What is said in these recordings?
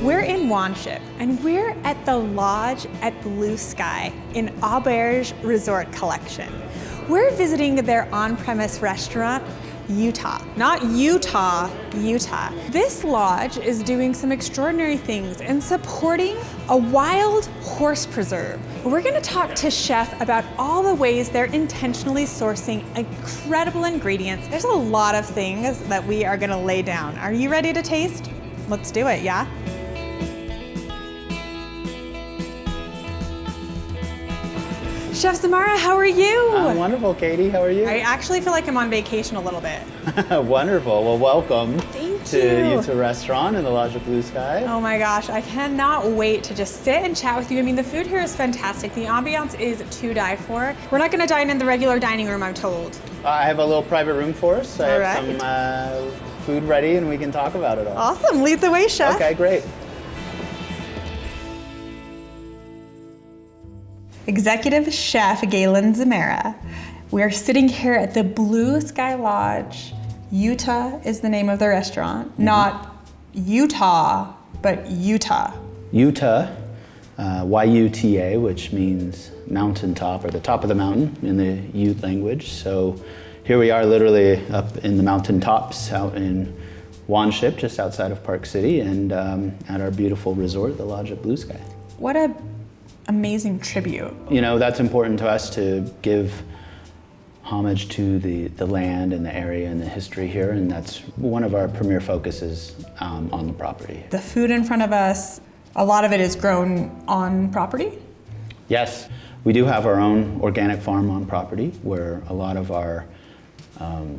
We're in Wanship, and we're at the lodge at BlueSky in Auberge Resort Collection. We're visiting their on-premise restaurant, Yuta. Not Utah, Utah. This lodge is doing some extraordinary things and supporting a wild horse preserve. We're gonna talk to Chef about all the ways they're intentionally sourcing incredible ingredients. There's a lot of things that we are gonna lay down. Are you ready to taste? Let's do it, yeah? Chef Samara, how are you? I'm wonderful, Katie. How are you? I actually feel like I'm on vacation a little bit. Wonderful. Well, welcome Thank to you. Yuta Restaurant in the Lodge of BlueSky. Oh my gosh, I cannot wait to just sit and chat with you. I mean, the food here is fantastic. The ambiance is to die for. We're not gonna dine in the regular dining room, I'm told. I have a little private room for us. I have All some food ready and we can talk about it all. Awesome, lead the way, Chef. Okay, great. Executive Chef Galen Zamara. We're sitting here at the BlueSky Lodge. Yuta is the name of the restaurant, not Utah, but Yuta. Yuta, Y-U-T-A, which means mountaintop or the top of the mountain in the Ute language. So here we are literally up in the mountaintops out in Wanship, just outside of Park City, and at our beautiful resort, the Lodge at BlueSky. What a amazing tribute. You know, that's important to us to give homage to the land and the area and the history here, and that's one of our premier focuses on the property. The food in front of us, a lot of it is grown on property? Yes, we do have our own organic farm on property where a lot of our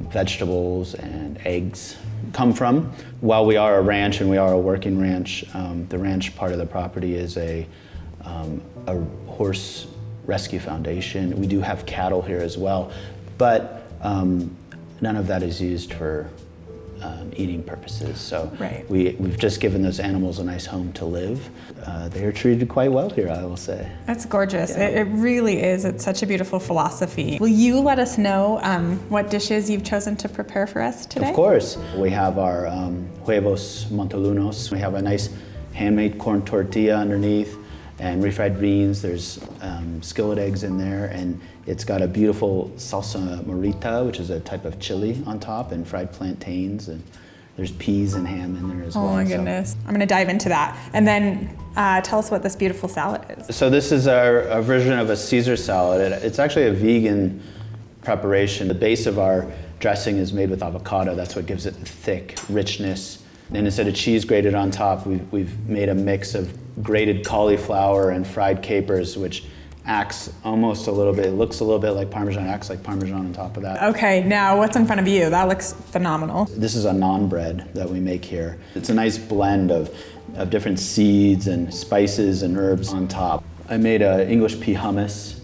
vegetables and eggs come from. While we are a ranch and we are a working ranch, the ranch part of the property is a horse rescue foundation. We do have cattle here as well, but none of that is used for eating purposes. So right. we've just given those animals a nice home to live. They are treated quite well here, I will say. That's gorgeous. Yeah. It really is. It's such a beautiful philosophy. Will you let us know what dishes you've chosen to prepare for us today? Of course. We have our huevos montalunos. We have a nice handmade corn tortilla underneath and refried beans. There's skillet eggs in there, and it's got a beautiful salsa morita, which is a type of chili on top, and fried plantains, and there's peas and ham in there as well. Oh my goodness. I'm gonna dive into that. And then tell us what this beautiful salad is. So this is our version of a Caesar salad. It's actually a vegan preparation. The base of our dressing is made with avocado. That's what gives it the thick richness. And instead of cheese grated on top, we've made a mix of grated cauliflower and fried capers, which acts almost a little bit, it looks a little bit like Parmesan, acts like Parmesan on top of that. Okay, now what's in front of you? That looks phenomenal. This is a naan bread that we make here. It's a nice blend of different seeds and spices and herbs on top. I made a English pea hummus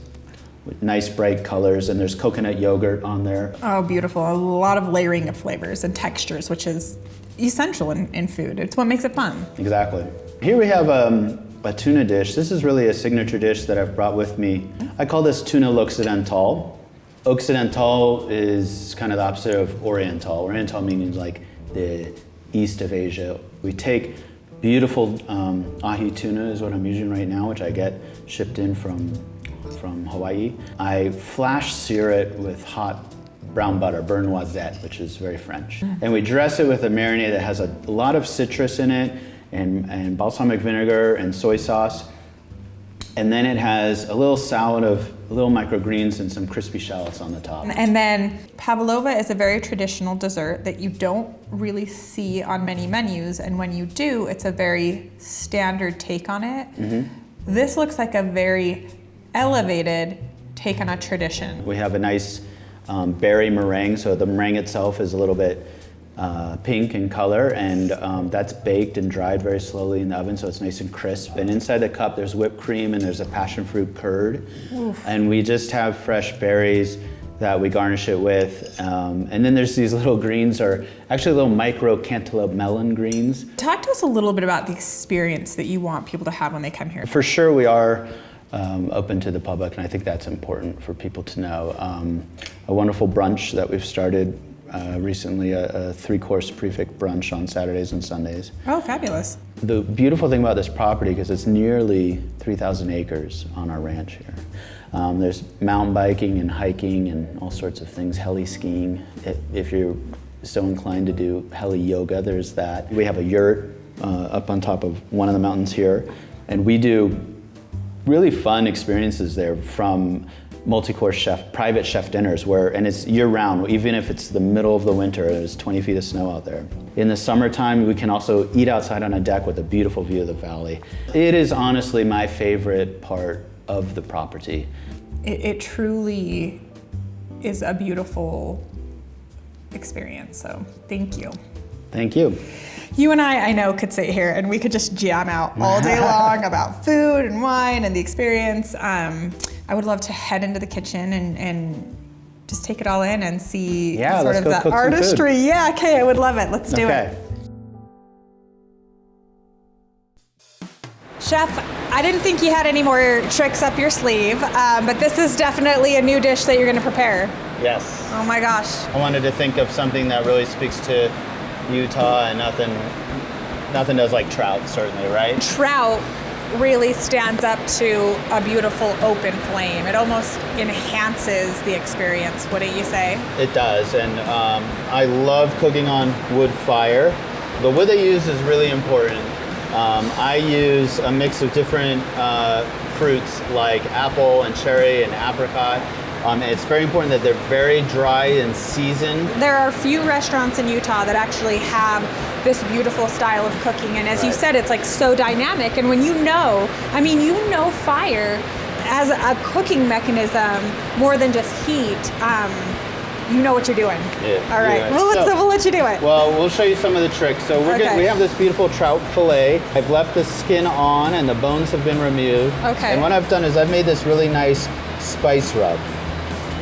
with nice bright colors, and there's coconut yogurt on there. Oh, beautiful. A lot of layering of flavors and textures, which is essential in food. It's what makes it fun. Exactly. Here we have a tuna dish. This is really a signature dish that I've brought with me. I call this tuna l'occidental. Occidental is kind of the opposite of Oriental. Oriental meaning like the east of Asia. We take beautiful ahi tuna is what I'm using right now, which I get shipped in from Hawaii. I flash sear it with hot brown butter, beurre noisette, which is very French. And we dress it with a marinade that has a lot of citrus in it, and balsamic vinegar and soy sauce. And then it has a little salad of little microgreens and some crispy shallots on the top. And then pavlova is a very traditional dessert that you don't really see on many menus, and when you do, it's a very standard take on it. Mm-hmm. This looks like a very elevated take on a tradition. We have a nice berry meringue, so the meringue itself is a little bit pink in color, and that's baked and dried very slowly in the oven, so it's nice and crisp. And inside the cup there's whipped cream and there's a passion fruit curd. Oof. And we just have fresh berries that we garnish it with. And then there's these little greens, or actually little micro cantaloupe melon greens. Talk to us a little bit about the experience that you want people to have when they come here. For sure we are open to the public, and I think that's important for people to know. A wonderful brunch that we've started recently a 3-course prefix brunch on Saturdays and Sundays. Oh, fabulous. The beautiful thing about this property, because it's nearly 3,000 acres on our ranch here, there's mountain biking and hiking and all sorts of things, heli skiing. If you're so inclined to do heli yoga, there's that. We have a yurt up on top of one of the mountains here, and we do really fun experiences there, from multi-course private chef dinners and it's year-round, even if it's the middle of the winter, there's 20 feet of snow out there. In the summertime, we can also eat outside on a deck with a beautiful view of the valley. It is honestly my favorite part of the property. It truly is a beautiful experience, so thank you. Thank you. You and I know, could sit here and we could just jam out all day long about food and wine and the experience. I would love to head into the kitchen and just take it all in and see sort of the artistry. Yeah, okay, I would love it. Let's do it. Chef, I didn't think you had any more tricks up your sleeve, but this is definitely a new dish that you're gonna prepare. Yes. Oh my gosh. I wanted to think of something that really speaks to Utah, and nothing does like trout, certainly, right? Trout really stands up to a beautiful open flame. It almost enhances the experience, wouldn't you say? It does, and I love cooking on wood fire. The wood they use is really important. I use a mix of different fruits like apple and cherry and apricot. It's very important that they're very dry and seasoned. There are few restaurants in Utah that actually have this beautiful style of cooking, and as you said, it's like so dynamic. And when you know fire as a cooking mechanism more than just heat, you know what you're doing. Yeah, all right, we'll let you do it. Well, we'll show you some of the tricks. So we have this beautiful trout fillet. I've left the skin on and the bones have been removed. Okay. And what I've done is I've made this really nice spice rub.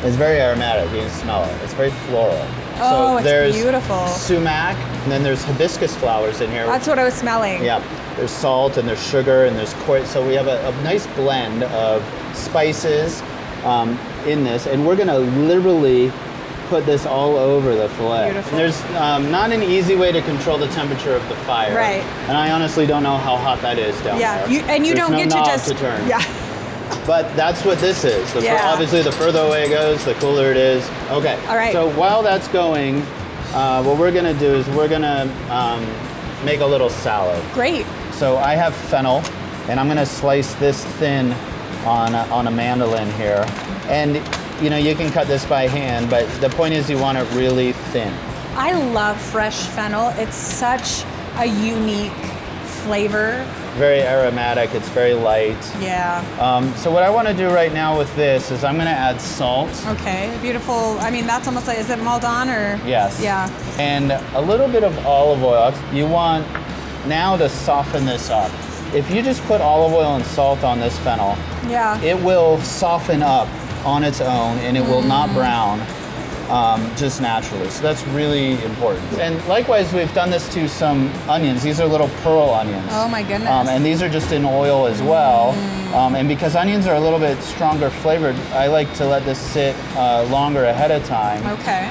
It's very aromatic, you can smell it. It's very floral. Oh, so there's beautiful. Sumac, and then there's hibiscus flowers in here. That's what I was smelling. Yeah, there's salt and there's sugar and there's so we have a nice blend of spices in this, and we're gonna literally put this all over the fillet. Beautiful. And there's not an easy way to control the temperature of the fire. Right. And I honestly don't know how hot that is down there. You There's don't no get to knob just to turn. Yeah. But that's what this is. Obviously, the further away it goes, the cooler it is. Okay. All right. So while that's going, what we're gonna do is we're gonna make a little salad. Great. So I have fennel, and I'm gonna slice this thin on a mandolin here. And you can cut this by hand, but the point is you want it really thin. I love fresh fennel. It's such a unique flavor. Very aromatic, it's very light. Yeah. So what I want to do right now with this is I'm going to add salt. Okay, beautiful. I mean, that's almost like, is it Maldon or? Yes. Yeah. And a little bit of olive oil. You want now to soften this up. If you just put olive oil and salt on this fennel, it will soften up on its own and it will not brown just naturally. So that's really important. And likewise, we've done this to some onions. These are little pearl onions. Oh my goodness. And these are just in oil as well. And because onions are a little bit stronger flavored, I like to let this sit longer ahead of time. Okay.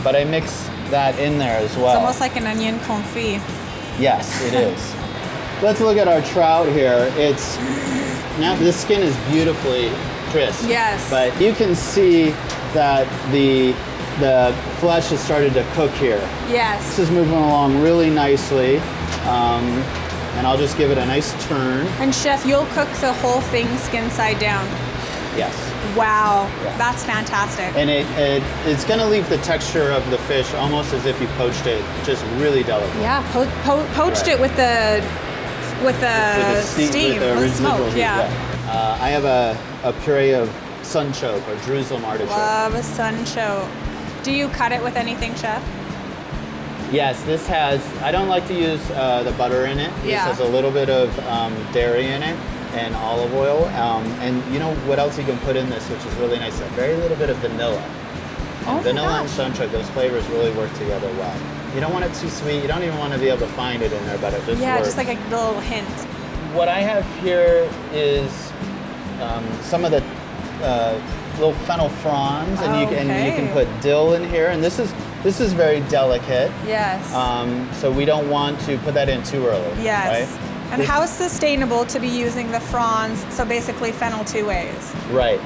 But I mix that in there as well. It's almost like an onion confit. Yes, it is. Let's look at our trout here. Now the skin is beautifully crisp. Yes. But you can see that the flesh has started to cook here. Yes. This is moving along really nicely. And I'll just give it a nice turn. And Chef, you'll cook the whole thing skin side down? Yes. Wow, Yeah. that's fantastic. And it's going to leave the texture of the fish almost as if you poached it, just really delicate. Yeah, poached it with the steam, with the with smoke. residual heat, Yeah. I have a puree of sunchoke or Jerusalem artichoke. Love a sunchoke. Do you cut it with anything, Chef? Yes, this has, I don't like to use the butter in it. This has a little bit of dairy in it and olive oil. And you know what else you can put in this, which is really nice? A very little bit of vanilla. And vanilla and sunchoke, those flavors really work together well. You don't want it too sweet. You don't even want to be able to find it in there, but it just works. Just like a little hint. What I have here is some of the little fennel fronds, and you can put dill in here. And this is This is very delicate. Yes. So we don't want to put that in too early. Yes. Right? And how sustainable to be using the fronds, so basically fennel 2 ways. Right.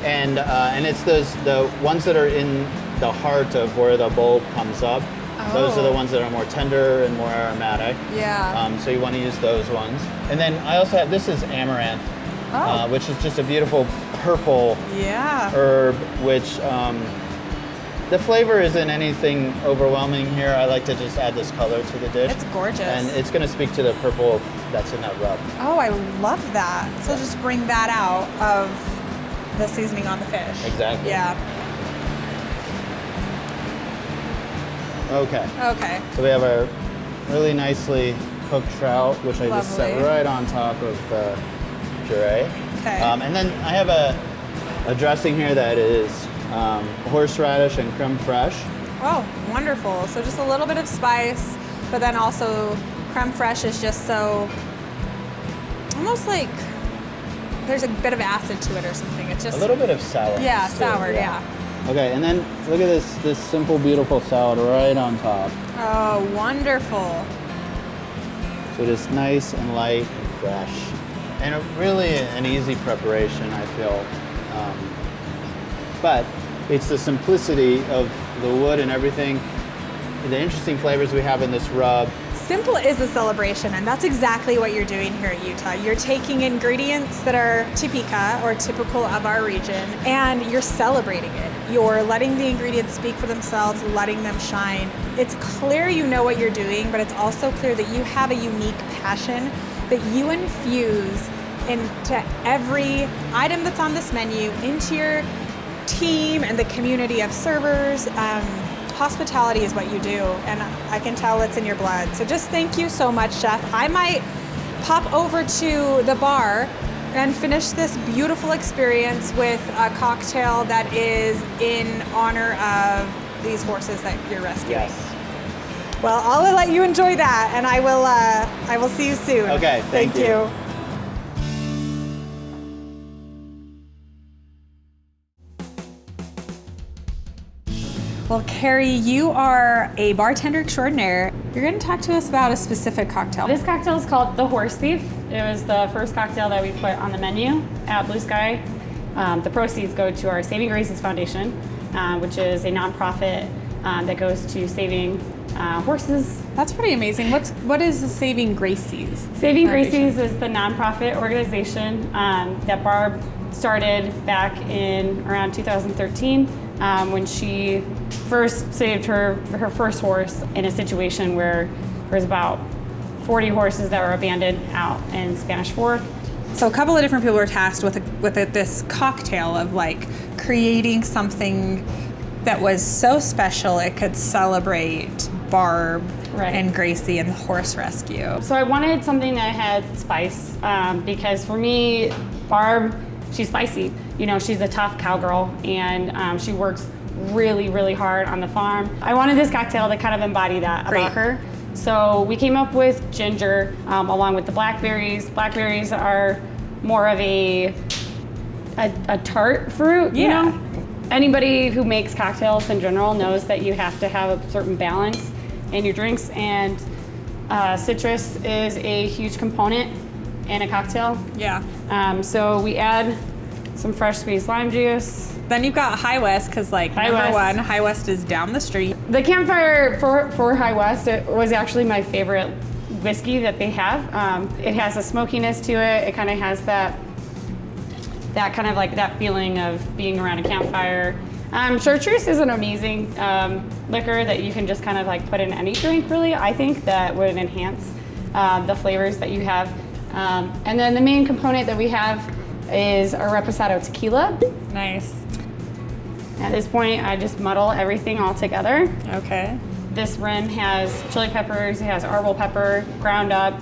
And it's the ones that are in the heart of where the bulb comes up. Oh. Those are the ones that are more tender and more aromatic. Yeah. So you want to use those ones. And then I also have, this is amaranth, which is just a beautiful purple herb, which the flavor isn't anything overwhelming here. I like to just add this color to the dish. It's gorgeous. And it's going to speak to the purple that's in that rub. Oh, I love that. So just bring that out of the seasoning on the fish. Exactly. Yeah. Okay. Okay. So we have our really nicely cooked trout, which I just set Lovely. right on top of the puree. Okay. And then I have a dressing here that is horseradish and creme fraiche. Oh, wonderful. So just a little bit of spice, but then also creme fraiche is just so, almost like there's a bit of acid to it or something. It's just A little bit of sour. Yeah, sour, yeah. Okay, and then look at this simple, beautiful salad right on top. Oh, wonderful. So just nice and light and fresh. And really an easy preparation, I feel. But it's the simplicity of the wood and everything, the interesting flavors we have in this rub. Simple is a celebration, and that's exactly what you're doing here at Yuta. You're taking ingredients that are typica, or typical of our region, and you're celebrating it. You're letting the ingredients speak for themselves, letting them shine. It's clear you know what you're doing, but it's also clear that you have a unique passion that you infuse into every item that's on this menu, into your team and the community of servers. Hospitality is what you do, and I can tell it's in your blood. So just thank you so much, Chef. I might pop over to the bar and finish this beautiful experience with a cocktail that is in honor of these horses that you're rescuing. Yes. Well, I'll let you enjoy that, and I will see you soon. Okay, thank you. Well, Carrie, you are a bartender extraordinaire. You're going to talk to us about a specific cocktail. This cocktail is called the Horse Thief. It was the first cocktail that we put on the menu at BlueSky. The proceeds go to our Saving Graces Foundation, which is a nonprofit that goes to saving horses. That's pretty amazing. What is the Saving Gracies? Saving Foundation? Gracies is the nonprofit organization that Barb started back in around 2013 when she first saved her first horse in a situation where there was about 40 horses that were abandoned out in Spanish Fork. So a couple of different people were tasked with this cocktail of like creating something that was so special it could celebrate Barb and Gracie and the horse rescue. So I wanted something that had spice because for me, Barb, she's spicy. You know, she's a tough cowgirl and she works really, really hard on the farm. I wanted this cocktail to kind of embody that about her. So we came up with ginger along with the blackberries. Blackberries are more of a tart fruit, you know? Anybody who makes cocktails in general knows that you have to have a certain balance in your drinks, and citrus is a huge component in a cocktail. Yeah. So we add some fresh squeezed lime juice. Then you've got High West, because like number one, High West is down the street. The campfire for High West, it was actually my favorite whiskey that they have. It has a smokiness to it. It kind of has that kind of like that feeling of being around a campfire. Chartreuse is an amazing liquor that you can just kind of like put in any drink, really. I think that would enhance the flavors that you have. And then the main component that we have is our reposado tequila. Nice. At this point, I just muddle everything all together. Okay. This rim has chili peppers, it has arbol pepper, ground up,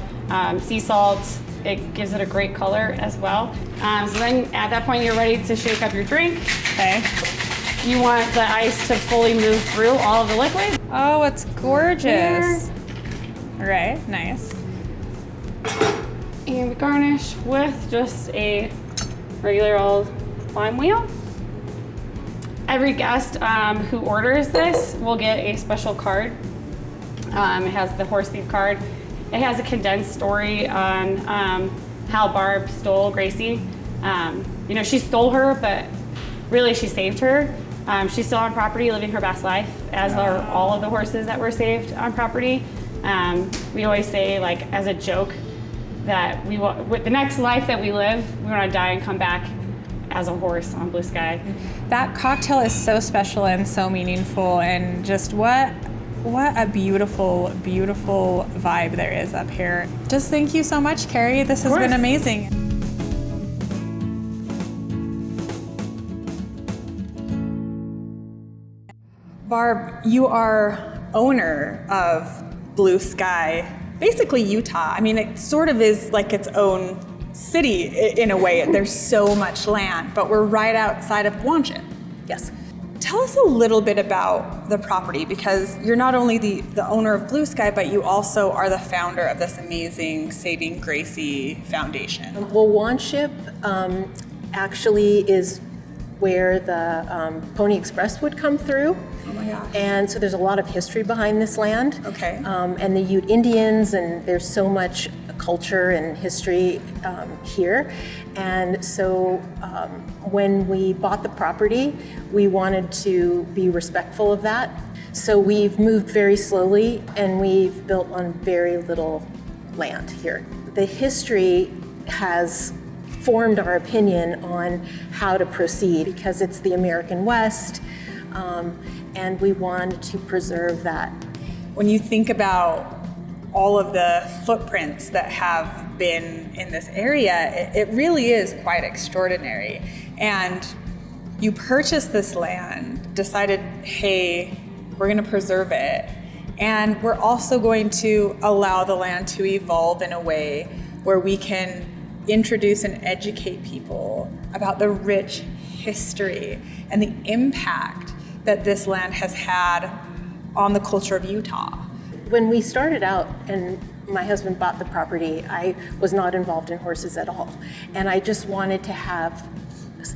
sea salt. It gives it a great color as well. So then at that point, you're ready to shake up your drink. Okay. You want the ice to fully move through all of the liquid. Oh, it's gorgeous. All right, nice. And we garnish with just a regular old lime wheel. every guest who orders this will get a special card. It has the horse thief card. It has a condensed story on how Barb stole Gracie. She stole her, but really she saved her. She's still on property, living her best life, as are all of the horses that were saved on property. We always say, like, as a joke, that with the next life that we live, we want to die and come back as a horse on BlueSky. That cocktail is so special and so meaningful, and just what a beautiful, beautiful vibe there is up here. Just thank you so much, Carrie. This has been amazing. Barb, you are owner of BlueSky, basically Utah. I mean, it sort of is like its own city in a way. There's so much land, but we're right outside of Guangzhou. Yes. Tell us a little bit about the property, because you're not only the owner of BlueSky, but you also are the founder of this amazing Saving Gracie Foundation. Well, Wanship actually is where the Pony Express would come through. Oh my gosh. And so there's a lot of history behind this land. Okay. And the Ute Indians, and there's so much culture and history here. And so when we bought the property, we wanted to be respectful of that. So we've moved very slowly, and we've built on very little land here. The history has formed our opinion on how to proceed, because it's the American West, and we wanted to preserve that. When you think about all of the footprints that have been in this area, it really is quite extraordinary. And you purchased this land, decided, hey, we're going to preserve it, and we're also going to allow the land to evolve in a way where we can introduce and educate people about the rich history and the impact that this land has had on the culture of Utah. When we started out and my husband bought the property, I was not involved in horses at all. And I just wanted to have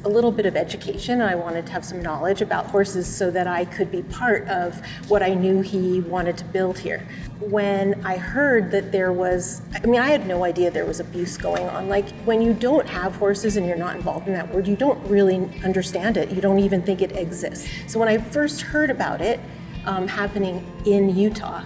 a little bit of education. I wanted to have some knowledge about horses so that I could be part of what I knew he wanted to build here. When I heard that I had no idea there was abuse going on. Like, when you don't have horses and you're not involved in that world, you don't really understand it. You don't even think it exists. So when I first heard about it happening in Utah,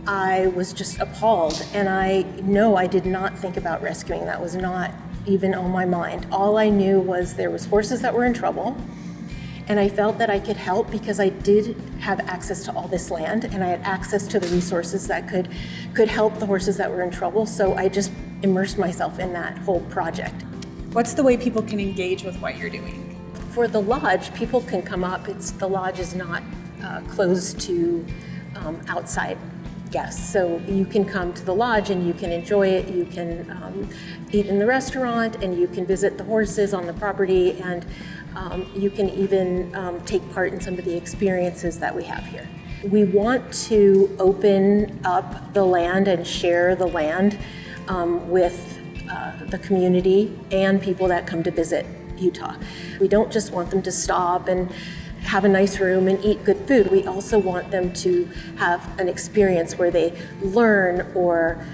I was just appalled. And I did not think about rescuing. That was not even on my mind. All I knew was there was horses that were in trouble, and I felt that I could help because I did have access to all this land, and I had access to the resources that could help the horses that were in trouble. So I just immersed myself in that whole project. What's the way people can engage with what you're doing? For the lodge, people can come up. The lodge is not closed to outside guests. So you can come to the lodge and you can enjoy it. You can eat in the restaurant, and you can visit the horses on the property, and you can even take part in some of the experiences that we have here. We want to open up the land and share the land with the community and people that come to visit Utah. We don't just want them to stop and have a nice room and eat good food. We also want them to have an experience where they learn, or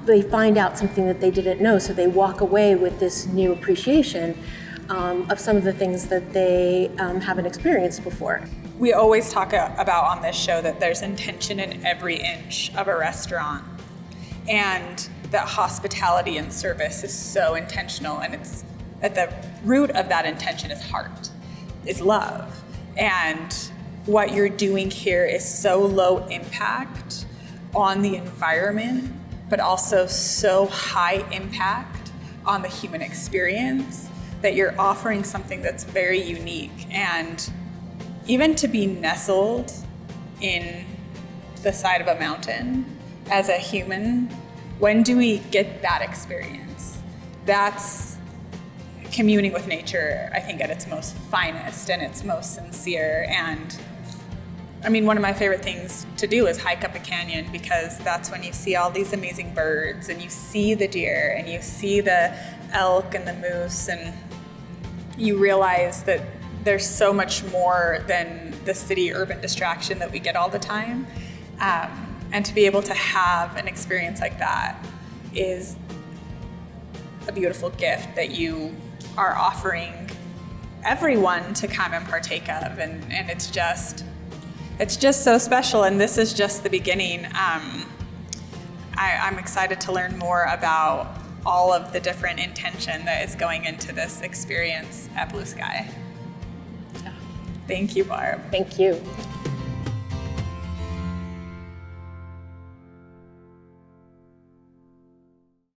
they find out something that they didn't know, so they walk away with this new appreciation of some of the things that they haven't experienced before. We always talk about on this show that there's intention in every inch of a restaurant, and that hospitality and service is so intentional, and it's at the root of that intention is heart, is love. And what you're doing here is so low impact on the environment, but also so high impact on the human experience, that you're offering something that's very unique. And even to be nestled in the side of a mountain as a human, when do we get that experience? That's communing with nature, I think, at its most finest and its most sincere. And I mean, one of my favorite things to do is hike up a canyon, because that's when you see all these amazing birds, and you see the deer, and you see the elk and the moose, and you realize that there's so much more than the city urban distraction that we get all the time. And to be able to have an experience like that is a beautiful gift that you are offering everyone to come and partake of. And it's just so special. And this is just the beginning. I'm excited to learn more about all of the different intention that is going into this experience at BlueSky. Thank you, Barb. Thank you.